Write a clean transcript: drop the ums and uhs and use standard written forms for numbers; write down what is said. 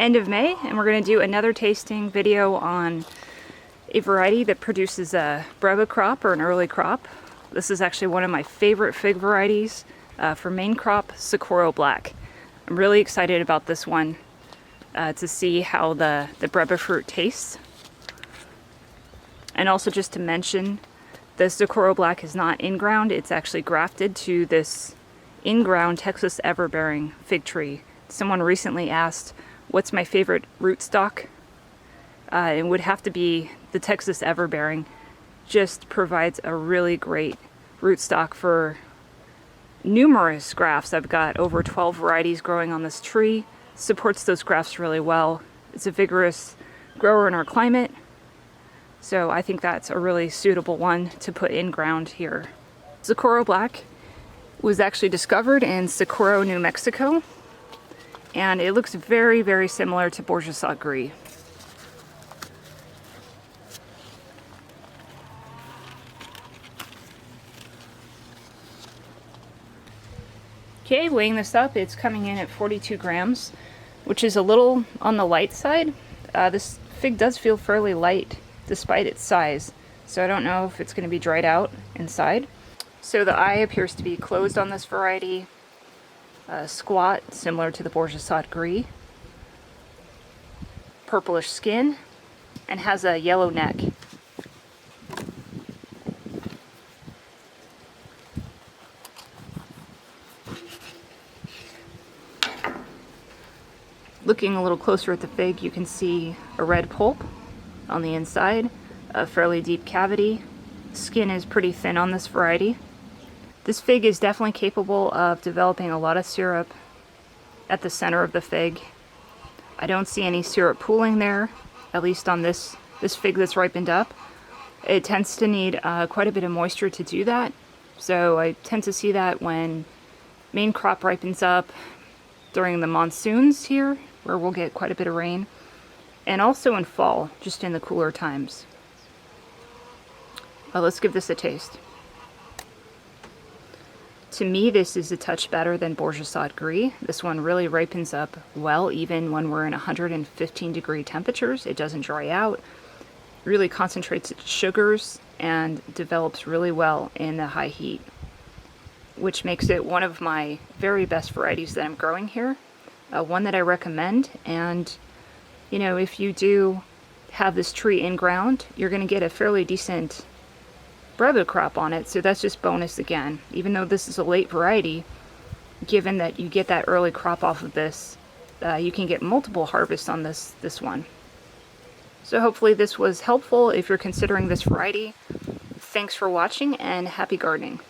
end of May, and we're going to do another tasting video on a variety that produces a Breba crop or an early crop. This is actually one of my favorite fig varieties for main crop, Socorro Black. I'm really excited about this one to see how the Breba fruit tastes. And also just to mention, the Socorro Black is not in-ground, it's actually grafted to this in-ground Texas everbearing fig tree. Someone recently asked, what's my favorite rootstock? It would have to be the Texas everbearing. Just provides a really great rootstock for numerous grafts. I've got over 12 varieties growing on this tree. Supports those grafts really well. It's a vigorous grower in our climate. So I think that's a really suitable one to put in ground here. Socorro Black was actually discovered in Socorro, New Mexico. And it looks very, very similar to Bourgeois Gris. Okay, weighing this up, it's coming in at 42 grams, which is a little on the light side. This fig does feel fairly light despite its size, so I don't know if it's going to be dried out inside. So the eye appears to be closed on this variety, squat, similar to the Bourgeois Gris, purplish skin, and has a yellow neck. Looking a little closer at the fig, you can see a red pulp on the inside, a fairly deep cavity. Skin is pretty thin on this variety. This fig is definitely capable of developing a lot of syrup at the center of the fig. I don't see any syrup pooling there, at least on this fig that's ripened up. It tends to need quite a bit of moisture to do that, so I tend to see that when main crop ripens up during the monsoons here, where we'll get quite a bit of rain, and also in fall, just in the cooler times. Let's give this a taste. To me, this is a touch better than Bourgeois Gris. This one really ripens up well, even when we're in 115-degree temperatures. It doesn't dry out, really concentrates its sugars, and develops really well in the high heat, which makes it one of my very best varieties that I'm growing here. One that I recommend, and you know, if you do have this tree in ground, you're going to get a fairly decent Breba crop on it, so that's just bonus again. Even though this is a late variety, given that you get that early crop off of this, you can get multiple harvests on this one. So hopefully this was helpful if you're considering this variety. Thanks for watching, and happy gardening.